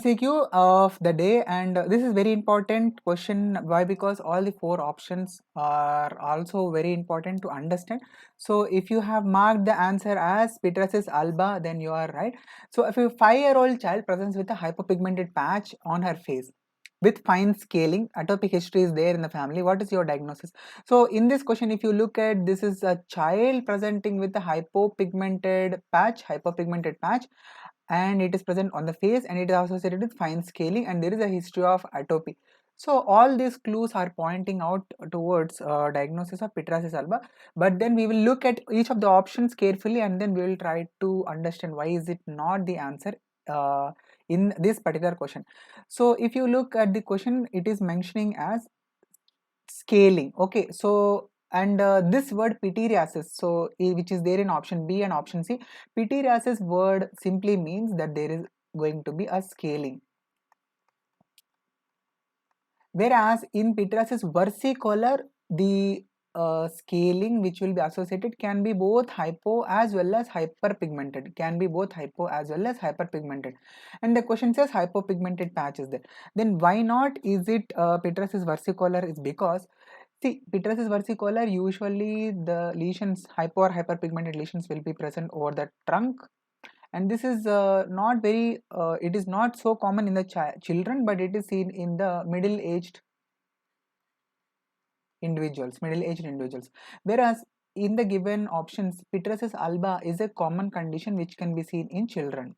MCQ of the day, and this is very important question. Why? Because all the four options are also very important to understand. So if you have marked the answer as Pityriasis alba, then you are right. So if a 5-year-old child presents with a hypopigmented patch on her face with fine scaling, atopic history is there in the family, what is your diagnosis? So in this question, if you look at, this is a child presenting with a hypopigmented patch, and it is present on the face, and it is associated with fine scaling, and there is a history of atopy. So all these clues are pointing out towards diagnosis of Pityriasis alba. But then we will look at each of the options carefully, and then we will try to understand why is it not the answer in this particular question. So if you look at the question, it is mentioning as scaling. Okay, so and this word pityriasis, so which is there in option B and option C, pityriasis word simply means that there is going to be a scaling, whereas in pityriasis versicolor, the scaling which will be associated can be both hypo as well as hyperpigmented, and the question says hypopigmented patch is there. Then why not is it pityriasis versicolor? Is because, see, Pityriasis versicolor, usually the lesions, hypo or hyperpigmented lesions will be present over the trunk, and this is not very, it is not so common in the children, but it is seen in the middle-aged individuals. Whereas in the given options, Pityriasis alba is a common condition which can be seen in children.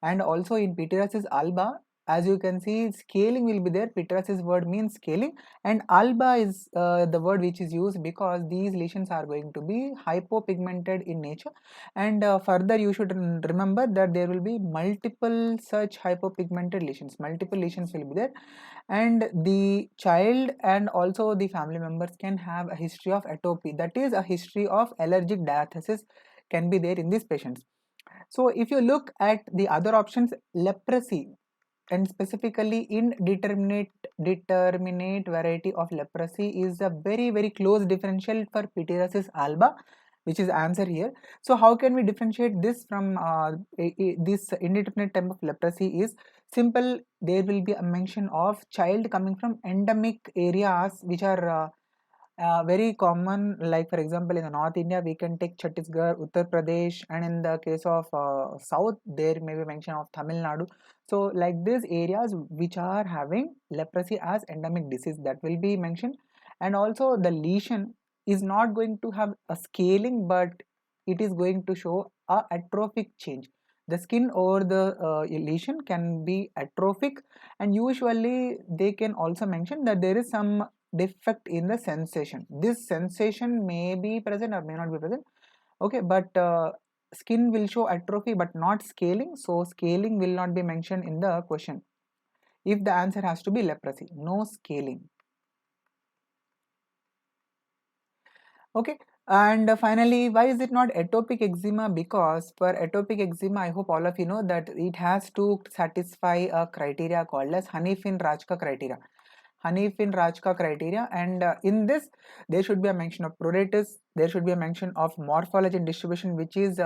And also in Pityriasis alba, as you can see, scaling will be there. Pityriasis word means scaling, and alba is the word which is used because these lesions are going to be hypopigmented in nature. And further, you should remember that there will be multiple such hypopigmented lesions. Multiple lesions will be there, and the child and also the family members can have a history of atopy. That is, a history of allergic diathesis can be there in these patients. So if you look at the other options, leprosy, and specifically indeterminate variety of leprosy is a very close differential for Pityriasis alba, which is answer here. So how can we differentiate this from this indeterminate type of leprosy? Is simple. There will be a mention of child coming from endemic areas which are very common, like for example in the North India we can take Chhattisgarh, Uttar Pradesh, and in the case of South there may be mention of Tamil Nadu. So like these areas which are having leprosy as endemic disease, that will be mentioned. And also the lesion is not going to have a scaling, but it is going to show a atrophic change. The skin over the lesion can be atrophic, and usually they can also mention that there is some defect in the sensation. This sensation may be present or may not be present. Okay, but skin will show atrophy but not scaling, so scaling will not be mentioned in the question. If the answer has to be leprosy, no scaling. Okay, and finally, why is it not atopic eczema? Because for atopic eczema, I hope all of you know that it has to satisfy a criteria called as Hanifin-Rajka criteria. Hanifin-Rajka criteria, and in this there should be a mention of pruritus, there should be a mention of morphology and distribution which is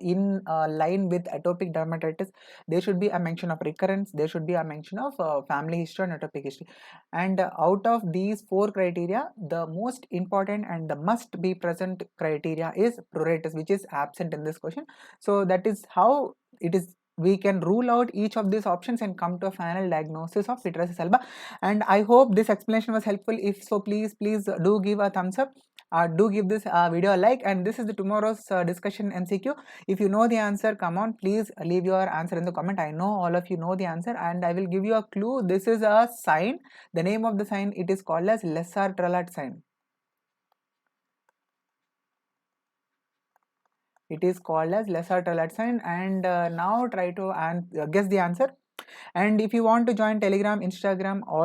in line with atopic dermatitis. There should be a mention of recurrence, there should be a mention of family history and atopic history. And out of these four criteria, the most important and the must be present criteria is pruritus, which is absent in this question. So that is how it is, we can rule out each of these options and come to a final diagnosis of Pityriasis alba. And I hope this explanation was helpful. If so, please do give a thumbs up, do give this video a like, and this is the tomorrow's discussion MCQ. If you know the answer, come on, please leave your answer in the comment. I know all of you know the answer, and I will give you a clue. This is a sign. The name of the sign, it is called as Lesar Trelat Sign. It is called as Lesar Trelat Sign, and now try to guess the answer. And if you want to join Telegram, Instagram, all